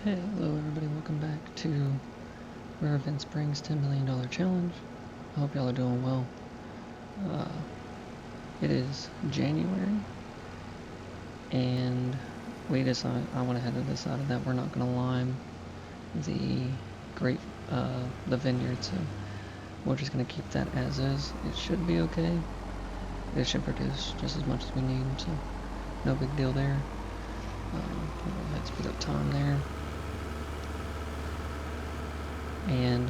Hello everybody, welcome back to Rare Event Springs $10 million challenge. I hope y'all are doing well. It is January, and I went ahead and decided that we're not going to lime the the vineyard, so we're just going to keep that as is. It should be okay. It should produce just as much as we need, so no big deal there. Let's put up time there. And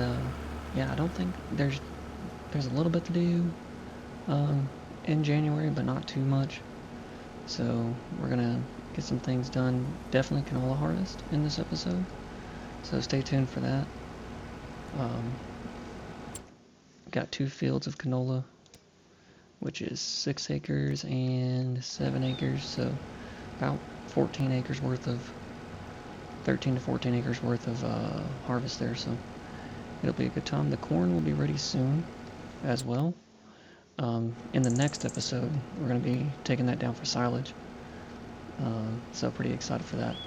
yeah, I don't think there's a little bit to do in January, but not too much. So we're gonna get some things done. Definitely canola harvest in this episode, so stay tuned for that. Got 2 fields of canola, which is 6 acres and 7 acres, so about 14 acres worth of 13 to 14 acres worth of harvest there, so it'll be a good time. The corn will be ready soon as well. In the next episode, we're going to be taking that down for silage. So pretty excited for that.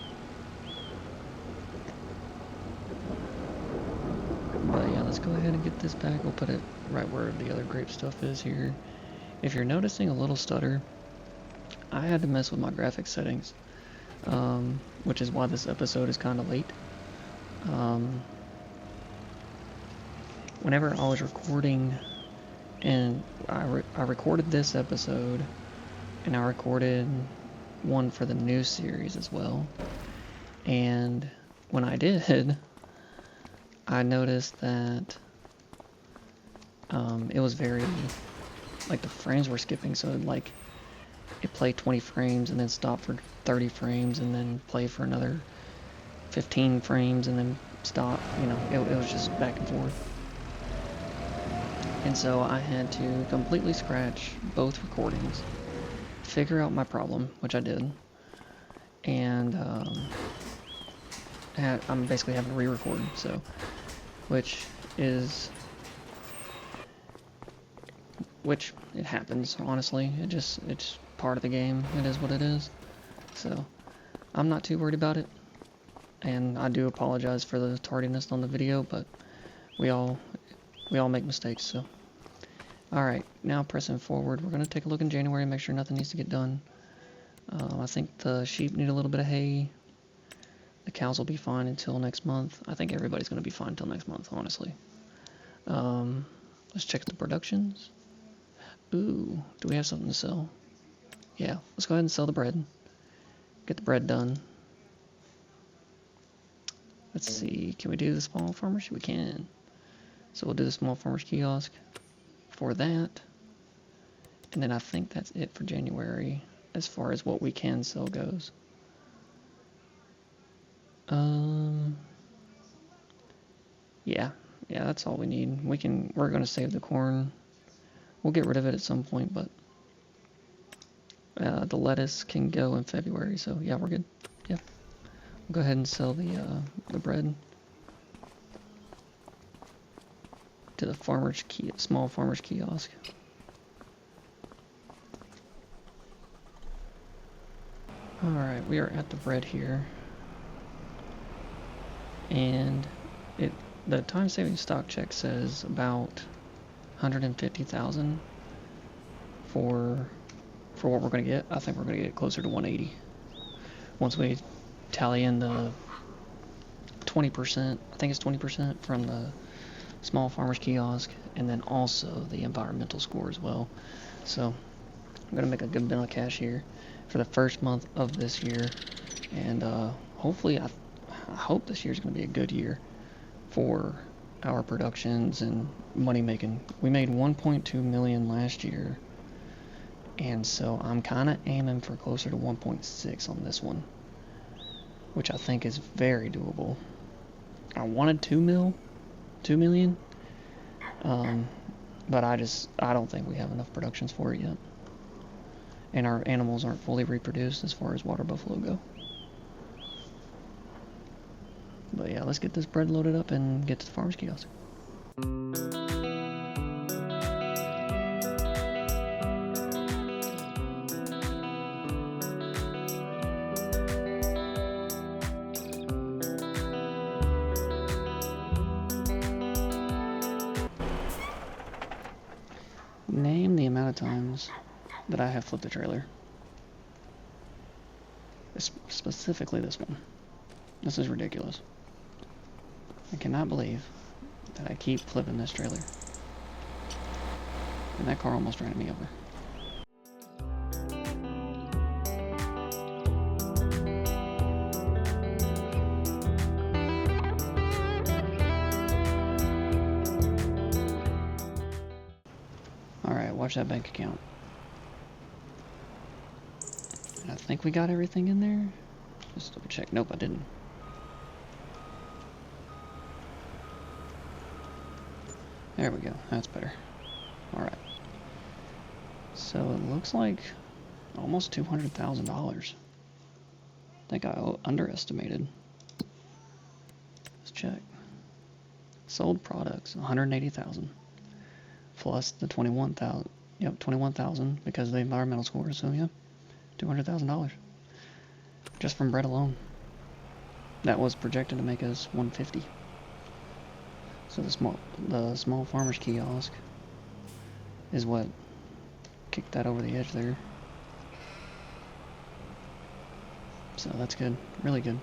But yeah, let's go ahead and get this back. We'll put it right where the other grape stuff is here. If you're noticing a little stutter, I had to mess with my graphics settings, which is why this episode is kind of late. Whenever I was recording, and I recorded this episode, and I recorded one for the new series as well, and when I did, I noticed that it was very, like, the frames were skipping, so it played 20 frames and then stopped for 30 frames and then play for another 15 frames and then stop. It was just back and forth. And so I had to completely scratch both recordings, figure out my problem, which I did, and I'm basically having to re-record, so, which it happens, honestly. It's part of the game. It is what it is. So I'm not too worried about it, and I do apologize for the tardiness on the video, but we all make mistakes, so. Alright, now pressing forward, we're going to take a look in January and make sure nothing needs to get done. I think the sheep need a little bit of hay. The cows will be fine until next month. I think everybody's going to be fine until next month, honestly. Let's check the productions. Ooh, do we have something to sell? Yeah, let's go ahead and sell the bread. Get the bread done. Let's see, can we do the small farmers? We can. So we'll do the small farmers kiosk for that. And then I think that's it for January as far as what we can sell goes. Yeah, that's all we need. We're going to save the corn. We'll get rid of it at some point, but the lettuce can go in February, so yeah, we're good. Yeah. We'll go ahead and sell the bread to the small farmer's kiosk. Alright, we are at the bread here. And the time-saving stock check says about 150,000 for what we're going to get. I think we're going to get closer to 180 once we tally in the 20%, I think it's 20% from the small farmers kiosk, and then also the environmental score as well. So I'm going to make a good bit of cash here for the first month of this year, and hopefully I hope this year is going to be a good year for our productions and money making. We made 1.2 million last year, and so I'm kind of aiming for closer to 1.6 on this one, which I think is very doable. I wanted 2 million, but I don't think we have enough productions for it yet, and our animals aren't fully reproduced as far as water buffalo go. But yeah, let's get this bread loaded up and get to the farmer's kiosk. of times that I have flipped the trailer. Specifically this one. This is ridiculous. I cannot believe that I keep flipping this trailer. And that car almost ran me over. Alright, watch that bank account. And I think we got everything in there. Just double check. Nope, I didn't. There we go. That's better. Alright. So it looks like almost $200,000. I think I underestimated. Let's check. Sold products, 180,000. Plus the 21,000. Yep, 21,000 because of the environmental scores. So yeah, $200,000 just from bread alone. That was projected to make us 150. So the small farmer's kiosk is what kicked that over the edge there. So that's good, really good.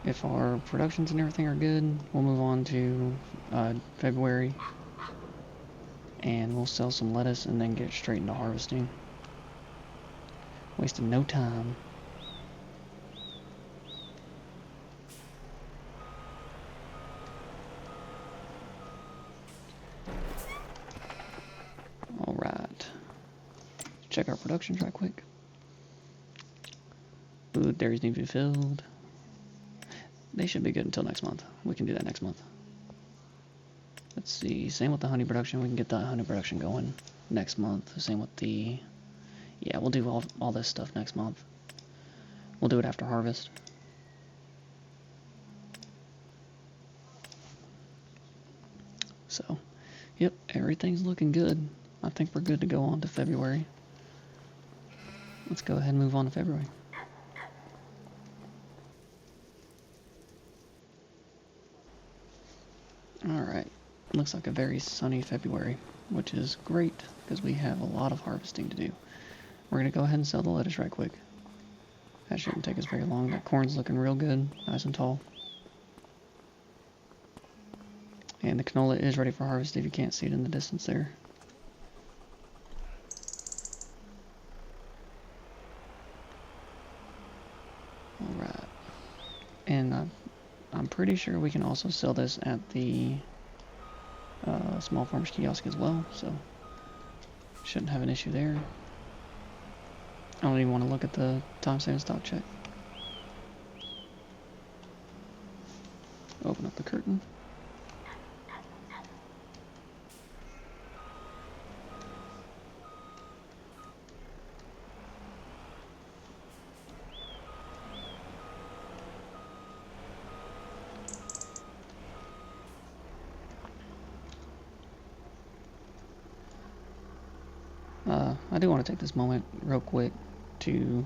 If our productions and everything are good, we'll move on to February, and we'll sell some lettuce and then get straight into harvesting. Wasting no time. Alright. Check our productions right quick. Food dairies need to be filled. They should be good until next month. We can do that next month. Let's see. Same with the honey production. We can get that honey production going next month. Same with the... Yeah, we'll do all this stuff next month. We'll do it after harvest. So, yep, everything's looking good. I think we're good to go on to February. Let's go ahead and move on to February. Alright, looks like a very sunny February, which is great because we have a lot of harvesting to do. We're going to go ahead and sell the lettuce right quick. That shouldn't take us very long. That corn's looking real good, nice and tall. And the canola is ready for harvest if you can't see it in the distance there. Alright. And I'm pretty sure we can also sell this at the small farmers kiosk as well, so shouldn't have an issue there. I don't even want to look at the time saving stock check. Open up the curtain. I do want to take this moment real quick to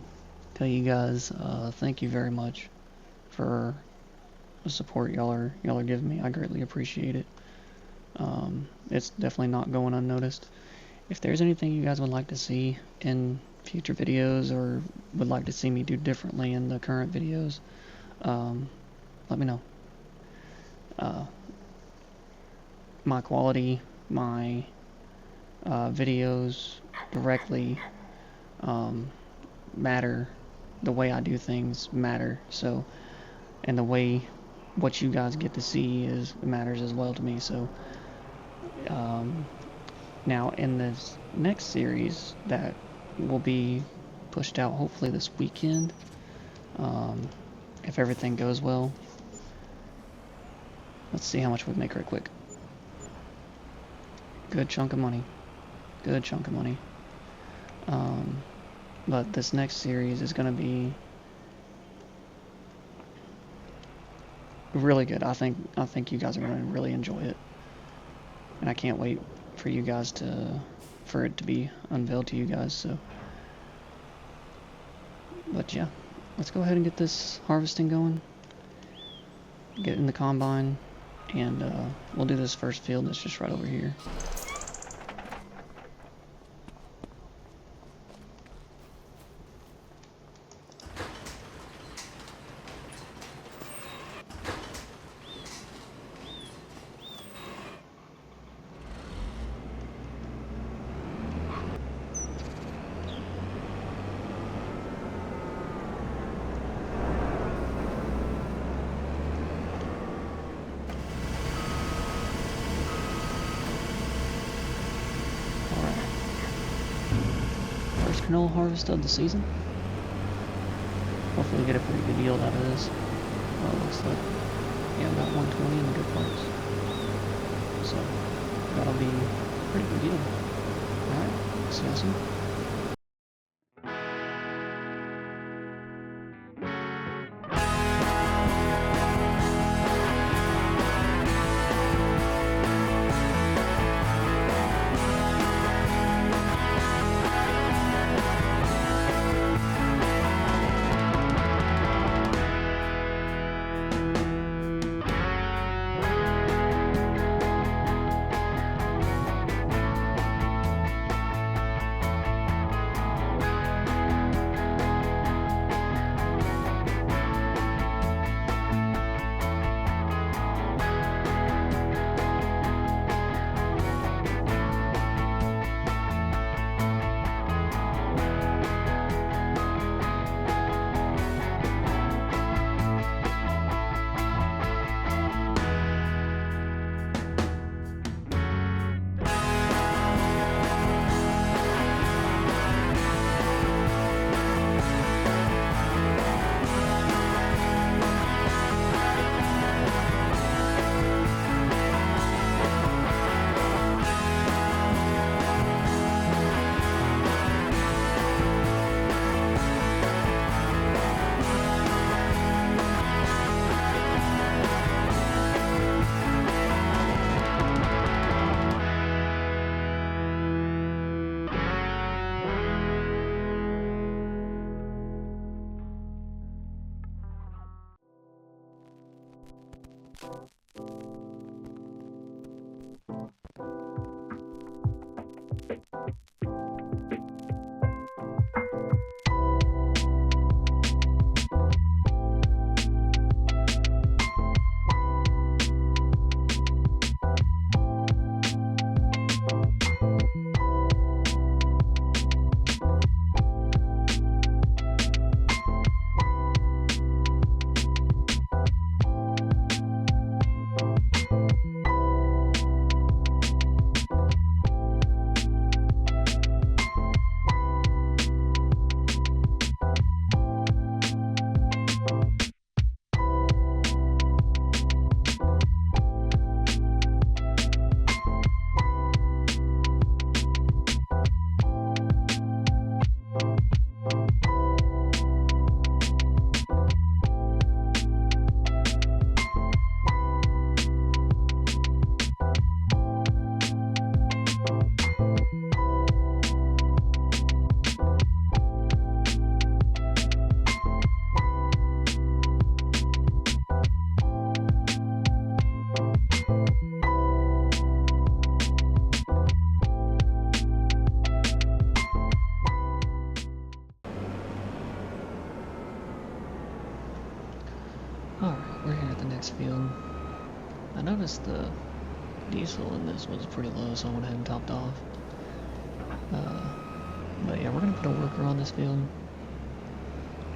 tell you guys thank you very much for the support y'all are giving me. I greatly appreciate it. It's definitely not going unnoticed. If there's anything you guys would like to see in future videos or would like to see me do differently in the current videos, let me know. My quality, my videos directly matter. The way I do things matter. So, and the way what you guys get to see matters as well to me. So, now in this next series that will be pushed out hopefully this weekend, if everything goes well. Let's see how much we make right quick. Good chunk of money. Good chunk of money. But this next series is going to be really good. I think you guys are going to really enjoy it, and I can't wait for you guys for it to be unveiled to you guys. So, but yeah, let's go ahead and get this harvesting going. Get in the combine, and we'll do this first field that's just right over here. Canola harvest of the season. Hopefully get a pretty good yield out of this. Well, it looks like, yeah, about 120 in the good parts. So that'll be a pretty good yield. Alright, see y'all soon. Alright, we're here at the next field. I noticed the diesel in this was pretty low, so I went ahead and topped off. But yeah, we're going to put a worker on this field,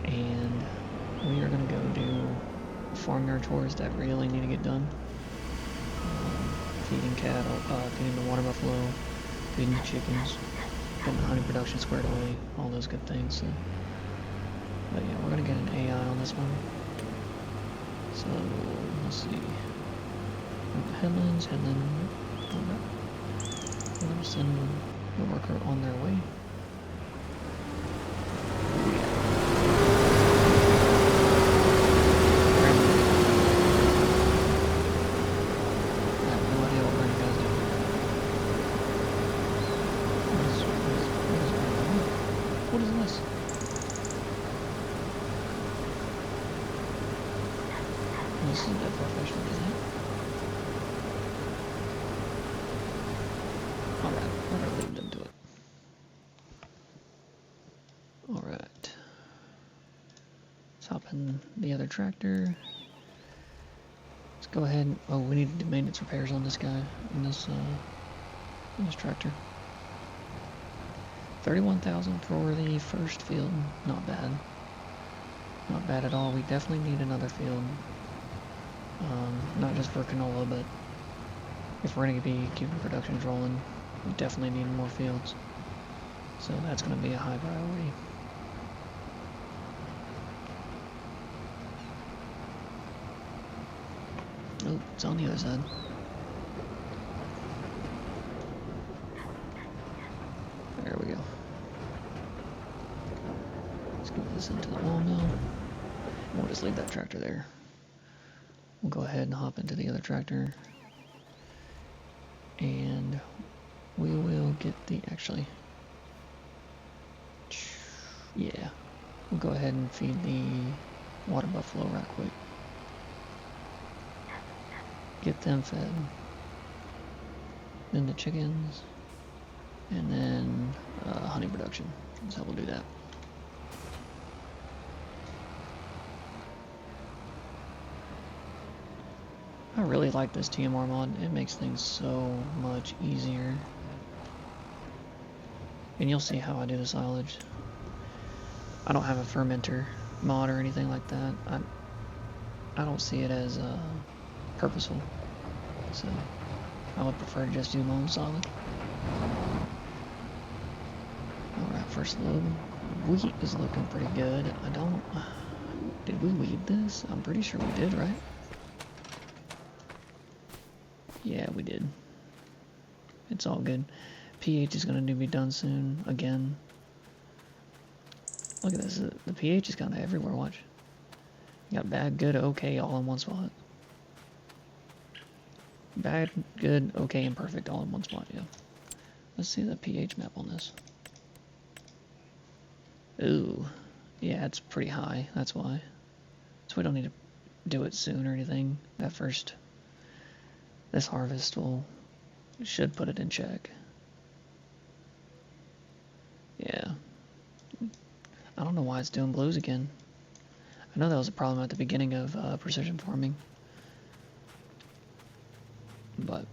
and we are going to go do farmyard chores that really need to get done. Feeding cattle, feeding the water buffalo, feeding the chickens, getting the honey production squared away, all those good things. So. But yeah, we're going to get an AI on this one. So, let's see. Headlands, headland. We're going to send the worker on their way. I have no idea what we're going to do. What is this? This is a bit professional, isn't it? in the other tractor. Let's go ahead. Oh, we need to do maintenance repairs on this guy, in this tractor. 31,000 for the first field. Not bad. Not bad at all. We definitely need another field. Not just for canola, but if we're going to be keeping production rolling, we definitely need more fields. So that's going to be a high priority. Oh, it's on the other side. There we go. Let's get this into the wall mill. We'll just leave that tractor there. We'll go ahead and hop into the other tractor. And we will get the, actually, yeah, we'll go ahead and feed the water buffalo right quick. Get them fed. Then the chickens. And then honey production. So we'll do that. I really like this TMR mod. It makes things so much easier. And you'll see how I do the silage. I don't have a fermenter mod or anything like that. I don't see it as purposeful. So I would prefer to just do my own silage. Alright, first load. Wheat is looking pretty good. Did we weed this? I'm pretty sure we did, right? Yeah, we did. It's all good. pH is going to be done soon, again. Look at this, the pH is kind of everywhere, watch. You got bad, good, okay, all in one spot. Bad, good, okay, and perfect all in one spot, yeah. Let's see the pH map on this. Ooh, yeah, it's pretty high, that's why. So we don't need to do it soon or anything. This harvest should put it in check. Yeah. I don't know why it's doing blues again. I know that was a problem at the beginning of precision farming. But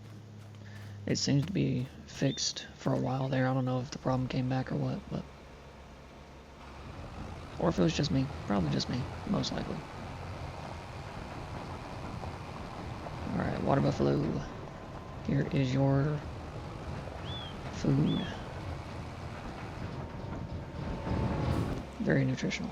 it seems to be fixed for a while there. I don't know if the problem came back or what, but... Or if it was just me. Probably just me, most likely. Alright, water buffalo. Here is your food. Very nutritional.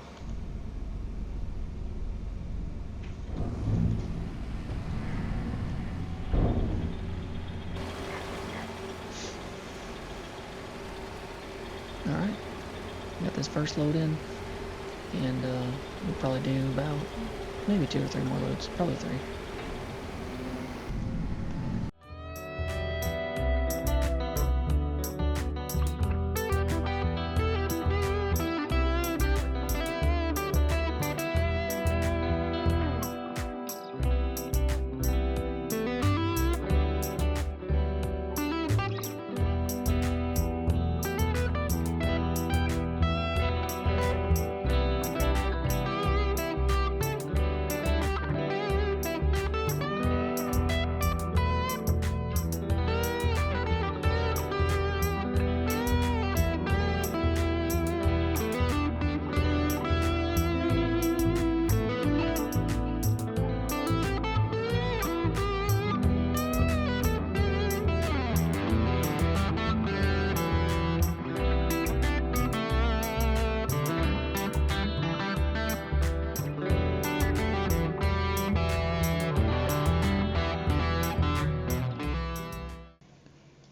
Alright, got this first load in, and we'll probably do about maybe 2 or 3 more loads, probably 3.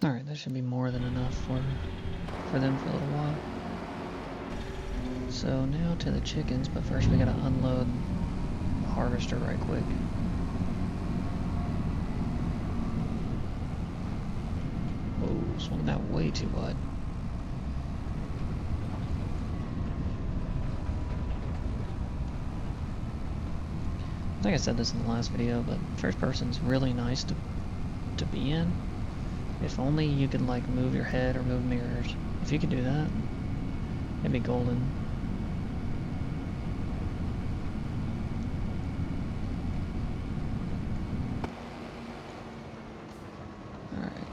Alright, that should be more than enough for them for a little while. So now to the chickens, but first we gotta unload the harvester right quick. Whoa, swung that way too wide. I think I said this in the last video, but first person's really nice to be in. If only you could like move your head or move mirrors. If you could do that, it'd be golden.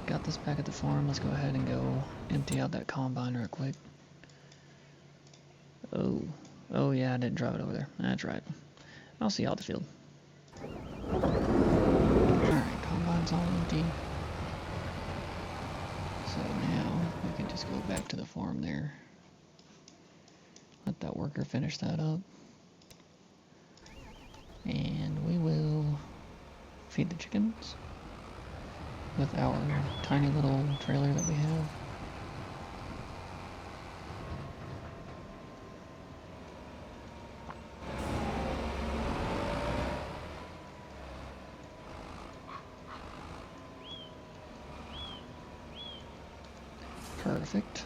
got this back at the farm. Let's go ahead and go empty out that combine real quick. Oh yeah, I didn't drive it over there. That's right. I'll see y'all at the field. Alright, combine's all empty. So now we can just go back to the farm there. Let that worker finish that up. And we will feed the chickens with our tiny little trailer that we have. Perfect.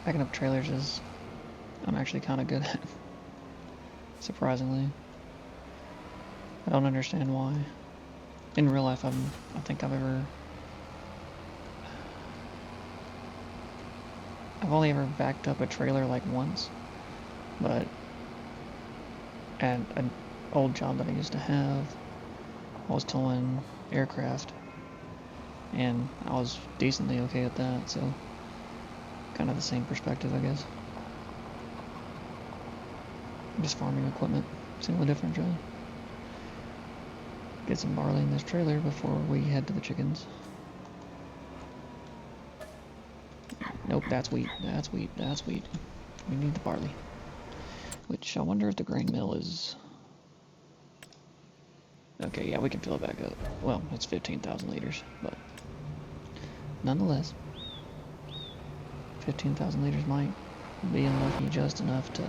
Packing up trailers is I'm actually kind of good at, surprisingly. I don't understand why. In real life, I think I've only ever backed up a trailer like once, but at an old job that I used to have, I was towing aircraft, and I was decently okay at that, so kind of the same perspective, I guess. Just farming equipment, same difference, really. Get some barley in this trailer before we head to the chickens. Nope, that's wheat, that's wheat, that's wheat. We need the barley. Which, I wonder if the grain mill is... Okay, yeah, we can fill it back up. Well, it's 15,000 liters, but nonetheless, 15,000 liters might be unlucky just enough to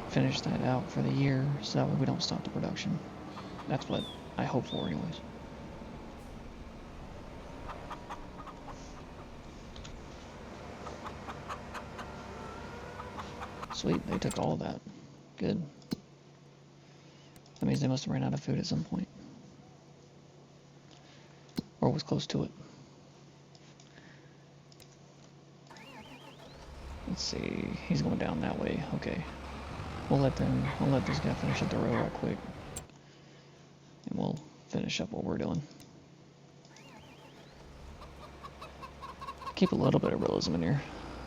finish that out for the year, so that way we don't stop the production. That's what I hope for, anyways. Sweet, they took all of that. Good. That means they must have ran out of food at some point. Or was close to it. Let's see, he's going down that way, okay. We'll let this guy finish up the row right quick. And we'll finish up what we're doing. Keep a little bit of realism in here.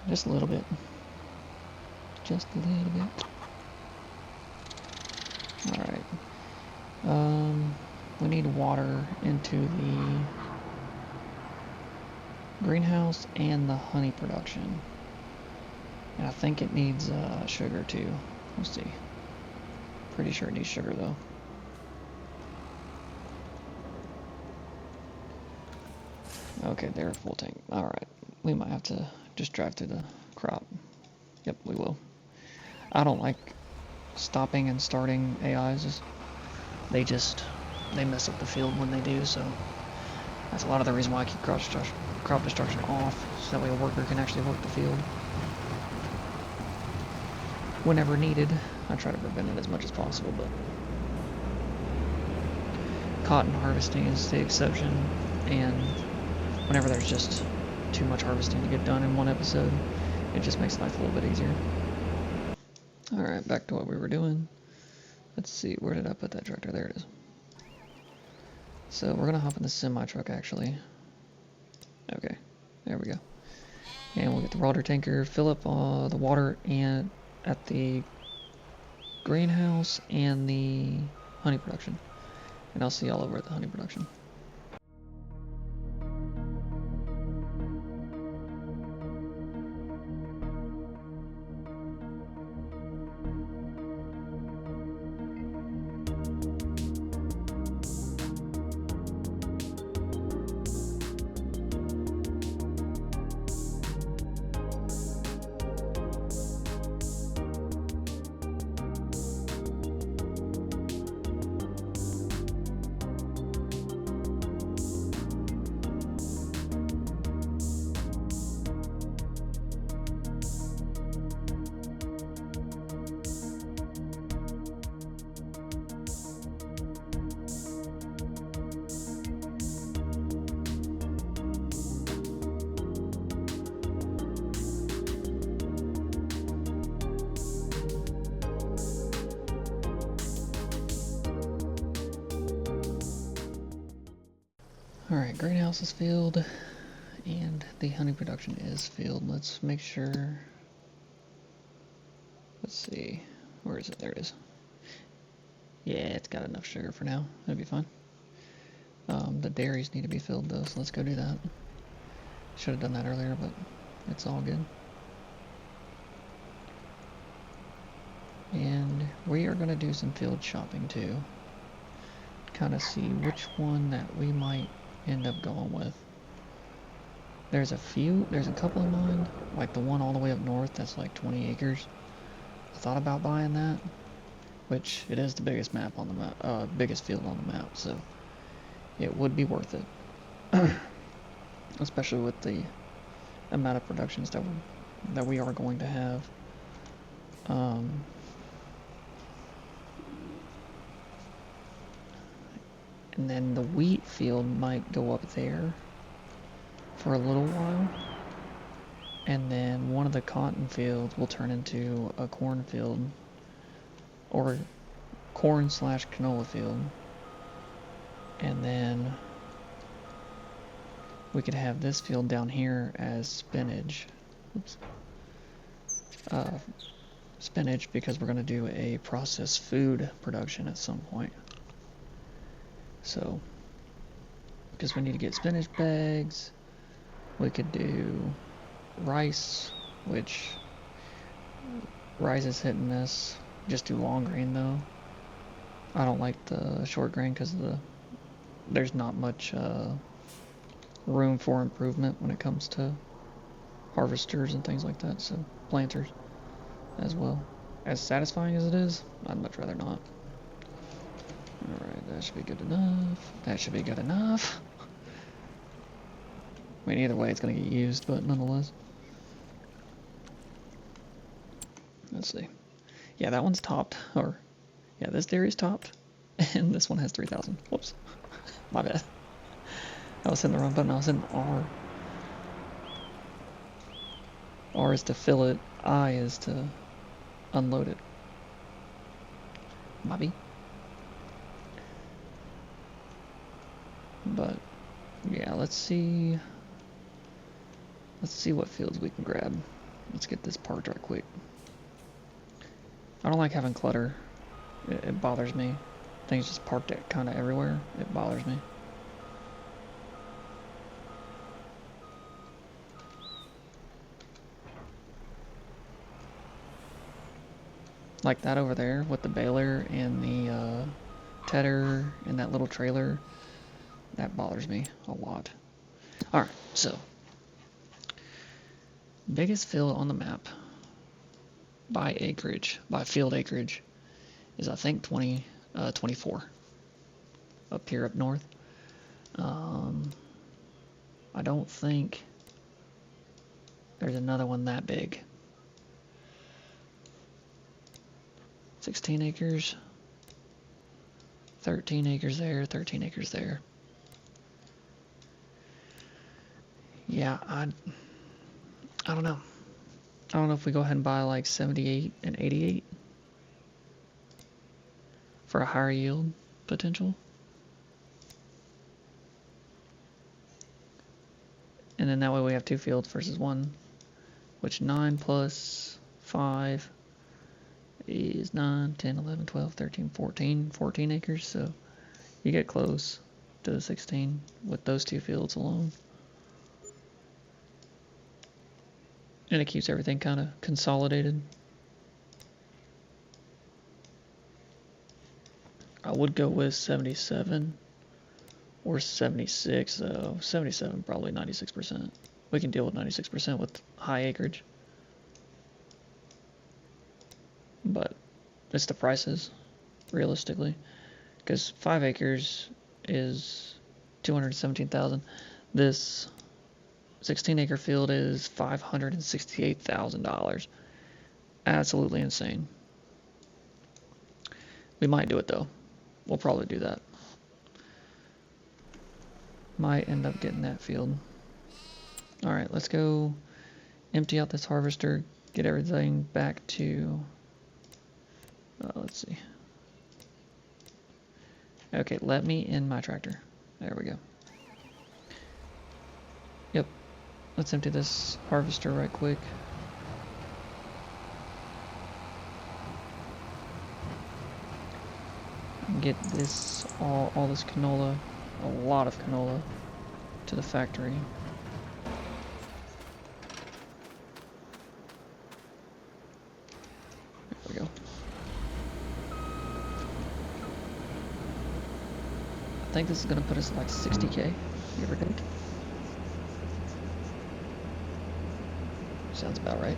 Just a little bit. Just a little bit. Alright. We need water into the greenhouse and the honey production. And I think it needs sugar too. Let's see. Pretty sure it needs sugar though. Okay, they're full tank. Alright. We might have to just drive through the crop. Yep, we will. I don't like stopping and starting AIs. They mess up the field when they do, so that's a lot of the reason why I keep crop destruction off, so that way a worker can actually work the field. Whenever needed, I try to prevent it as much as possible, but cotton harvesting is the exception, and whenever there's just too much harvesting to get done in one episode, it just makes life a little bit easier. Alright, back to what we were doing. Let's see, where did I put that tractor? There it is. So we're gonna hop in the semi-truck actually. Okay, there we go. And we'll get the water tanker, fill up the water and at the greenhouse and the honey production. And I'll see y'all over at the honey production. Alright, greenhouse is filled, and the honey production is filled. Let's make sure. Let's see. Where is it? There it is. Yeah, it's got enough sugar for now. That'll be fine. The dairies need to be filled though, so let's go do that. Should have done that earlier, but it's all good. And we are going to do some field shopping too. Kind of see which one that we might end up going with. There's a couple in mind, like the one all the way up north that's like 20 acres. I thought about buying that, which it is the biggest map on the map, biggest field on the map, so it would be worth it. Especially with the amount of productions that we are going to have. And then the wheat field might go up there for a little while. And then one of the cotton fields will turn into a corn field. Or corn/canola field. And then we could have this field down here as spinach. Oops. Spinach, because we're going to do a processed food production at some point. So, because we need to get spinach bags, we could do rice, which rice is hit and miss. Just do long grain though. I don't like the short grain because there's not much room for improvement when it comes to harvesters and things like that. So planters as well. As satisfying as it is, I'd much rather not. Alright, that should be good enough. That should be good enough. I mean, either way, it's going to get used, but nonetheless. Let's see. Yeah, that one's topped. Or, yeah, this dairy's topped. And this one has 3,000. Whoops. My bad. I was hitting the wrong button. I was hitting R. R is to fill it. I is to unload it. Maybe. But yeah, let's see what fields we can grab. Let's get this parked right quick. I don't like having clutter. It bothers me. Things just parked kind of everywhere. It bothers me. Like that over there with the baler and the tedder and that little trailer. That bothers me a lot. Alright, so biggest field on the map by acreage, by field acreage, is I think 24 up here up north. I don't think there's another one that big. 16 acres, 13 acres there, 13 acres there. Yeah, I don't know. I don't know if we go ahead and buy like 78 and 88 for a higher yield potential. And then that way we have two fields versus one, which 9 plus 5 is 9, 10, 11, 12, 13, 14 acres. So you get close to the 16 with those two fields alone. And it keeps everything kind of consolidated. I would go with 77 or 76, though. 77 probably 96%. We can deal with 96% with high acreage. But it's the prices, realistically. Because 5 acres is 217,000. This 16-acre field is $568,000. Absolutely insane. We might do it though. We'll probably do that. Might end up getting that field. Alright, let's go empty out this harvester, get everything back to... let's see. Okay, let me in my tractor. There we go. let's empty this harvester right quick. And get this all this canola, a lot of canola, to the factory. There we go. I think this is gonna put us at like 60K, give or take. Sounds about right.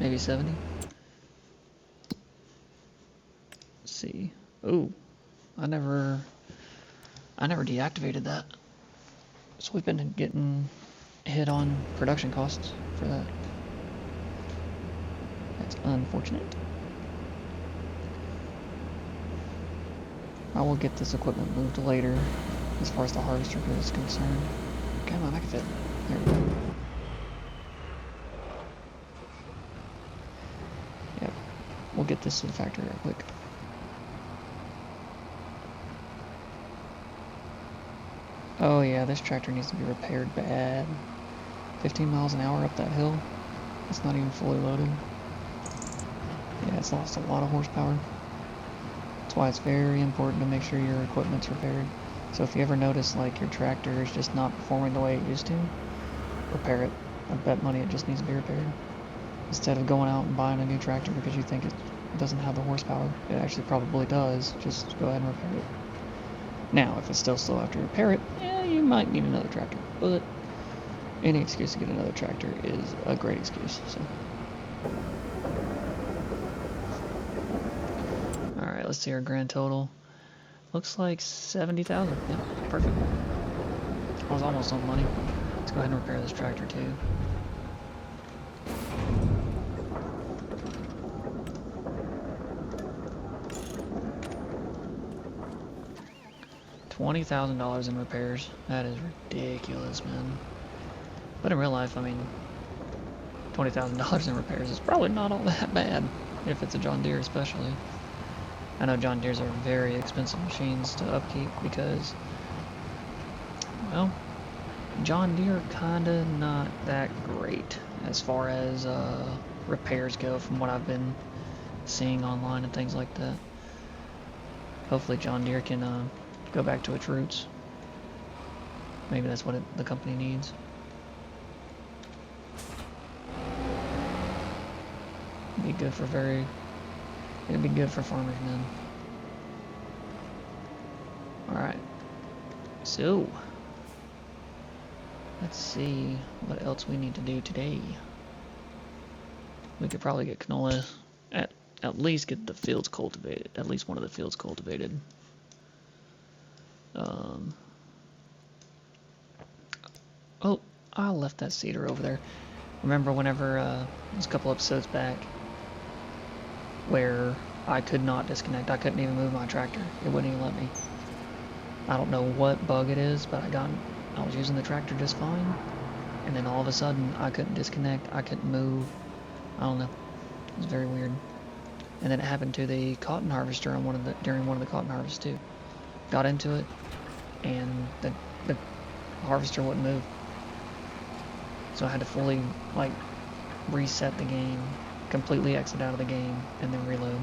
Maybe 70. Let's see. Ooh, I never deactivated that. So we've been getting hit on production costs for that. That's unfortunate. I will get this equipment moved later as far as the harvester is concerned. Come on, I can fit. There we go. Yep. We'll get this to the factory real quick. Oh yeah, this tractor needs to be repaired bad. 15 miles an hour up that hill. It's not even fully loaded. Yeah, it's lost a lot of horsepower. That's why it's very important to make sure your equipment's repaired. So if you ever notice like your tractor is just not performing the way it used to, repair it. I bet money it just needs to be repaired. Instead of going out and buying a new tractor because you think it doesn't have the horsepower. It actually probably does. Just go ahead and repair it. Now, if it's still slow after you repair it, yeah, you might need another tractor. But any excuse to get another tractor is a great excuse. So, all right, let's see our grand total. Looks like 70,000. Yep, perfect. I was almost on money. Let's go ahead and repair this tractor too. $20,000 in repairs. That is ridiculous, man. But in real life, I mean, $20,000 in repairs is probably not all that bad, if it's a John Deere especially. I know John Deeres are very expensive machines to upkeep because, well, John Deere kinda not that great as far as repairs go from what I've been seeing online and things like that. Hopefully John Deere can go back to its roots. Maybe that's what the company needs. It'd be good for farmers, man. Alright. So, let's see what else we need to do today. We could probably get canola, at least get the fields cultivated. At least one of the fields cultivated. Oh, I left that seeder over there. Remember whenever, it was a couple episodes back, where I could not disconnect. I couldn't even move my tractor. It wouldn't even let me. I don't know what bug it is, but I was using the tractor just fine, and then all of a sudden I couldn't disconnect. I couldn't move. I don't know. It was very weird. And then it happened to the cotton harvester on during one of the cotton harvests too. Got into it, and the harvester wouldn't move. So I had to fully reset the game, completely exit out of the game, and then reload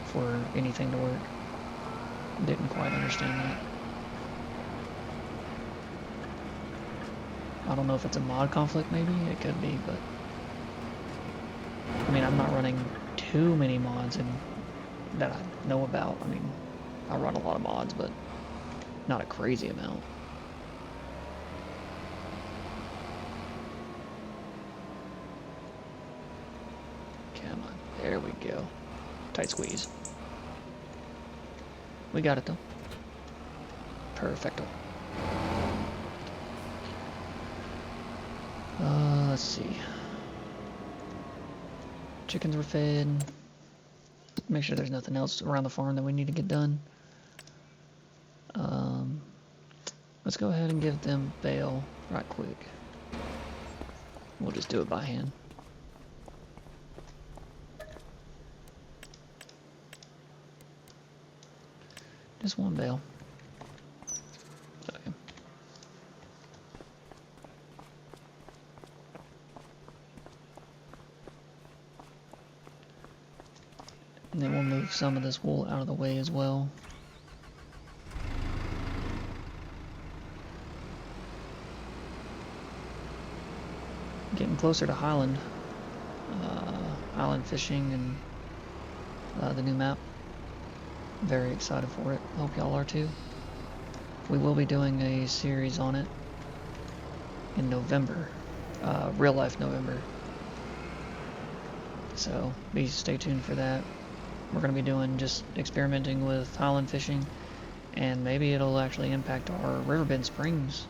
for anything to work. Didn't quite understand that. I don't know if it's a mod conflict, maybe it could be, but I mean, I'm not running too many mods that I know about. I mean, I run a lot of mods, but not a crazy amount. Come on, there we go. Tight squeeze. We got it though. Perfecto. Let's see. Chickens were fed. Make sure there's nothing else around the farm that we need to get done. Let's go ahead and give them bale right quick. We'll just do it by hand. Just one bale. Okay. And then we'll move some of this wool out of the way as well. Getting closer to Highland. Island fishing and the new map. Very excited for it. Hope y'all are too. We will be doing a series on it in November. Real life November. So stay tuned for that. We're going to be doing just experimenting with Highland fishing, and maybe it'll actually impact our Riverbend Springs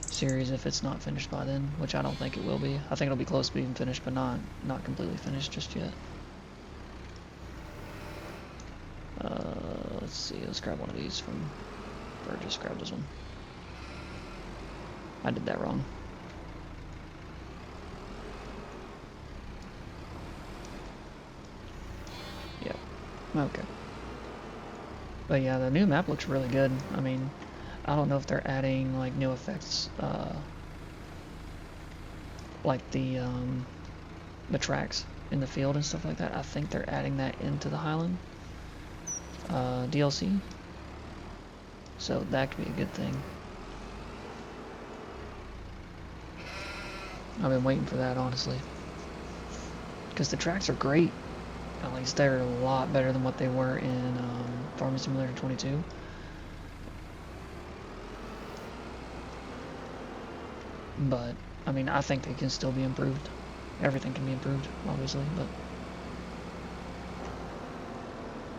series if it's not finished by then, which I don't think it will be. I think it'll be close to being finished, but not completely finished just yet. Let's see, let's grab one of these from, or just grab this one. I did that wrong. Yep, okay. But yeah, the new map looks really good. I mean, I don't know if they're adding like new effects, like the tracks in the field and stuff like that. I think they're adding that into the Highland DLC, so that could be a good thing. I've been waiting for that, honestly, because the tracks are great. At least they're a lot better than what they were in Farming Simulator 22. But I mean, I think they can still be improved. Everything can be improved, obviously,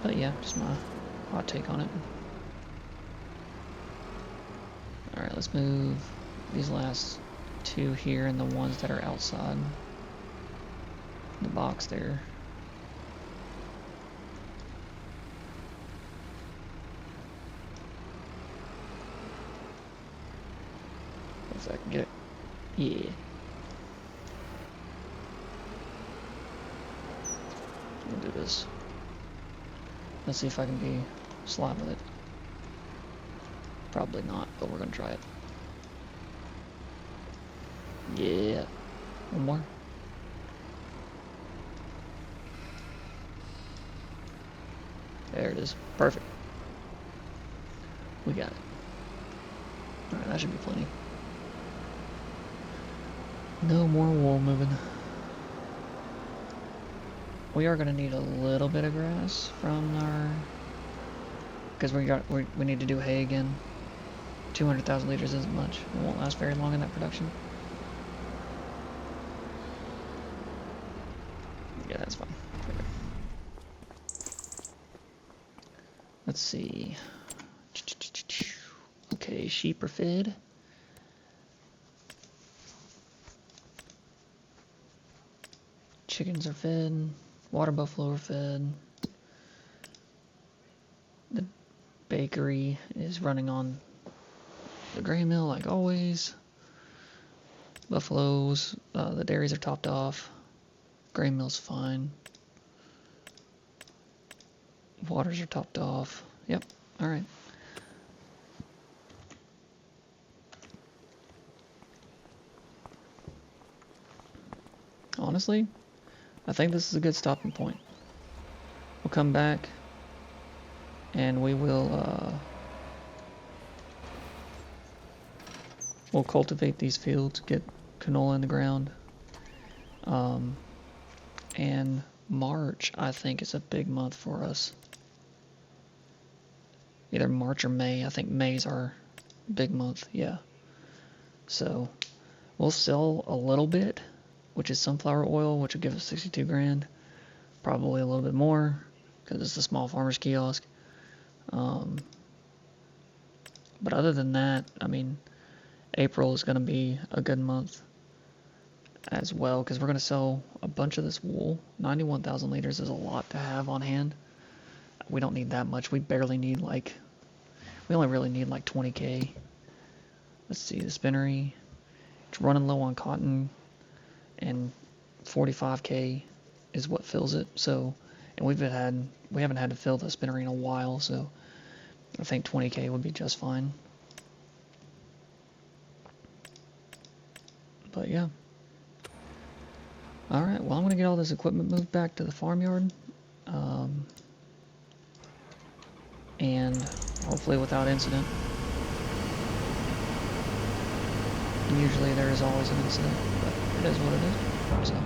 but yeah, just my hot take on it. Alright, let's move these last two here and the ones that are outside the box there. If I can get it. Yeah. We'll do this. Let's see if I can be sly with it. Probably not, but we're gonna try it. Yeah. One more. There it is. Perfect. We got it. Alright, that should be plenty. No more wool moving. We are going to need a little bit of grass from our, because we need to do hay again. 200,000 liters isn't much. It won't last very long in that production. Yeah, that's fine. Let's see. Okay, sheep are fed. Chickens are fed. Water buffalo are fed. The bakery is running on the grain mill like always. Buffaloes, the dairies are topped off. Grain mill's fine. Waters are topped off. Yep, alright. Honestly, I think this is a good stopping point. We'll come back and we will we'll cultivate these fields, get canola in the ground. And March, I think, is a big month for us. Either March or May. I think May's our big month, yeah. So we'll sell a little bit, which is sunflower oil, which will give us 62 grand. Probably a little bit more, because it's a small farmer's kiosk. But other than that, I mean, April is going to be a good month as well, because we're going to sell a bunch of this wool. 91,000 liters is a lot to have on hand. We don't need that much. We barely need we only really need like 20k. Let's see, the spinnery, it's running low on cotton, and 45k is what fills it. So, and we haven't had to fill the spinnery in a while, so I think 20k would be just fine. But yeah. Alright, well, I'm going to get all this equipment moved back to the farmyard, and hopefully without incident. And usually there is always an incident, but it is what it is. So,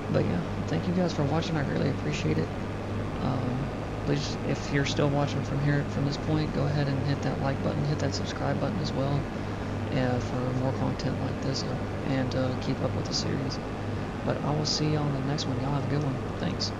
but yeah, thank you guys for watching. I really appreciate it. Please, if you're still watching from this point, go ahead and hit that like button, hit that subscribe button as well, for more content like this, and keep up with the series. But I will see you on the next one. Y'all have a good one. Thanks.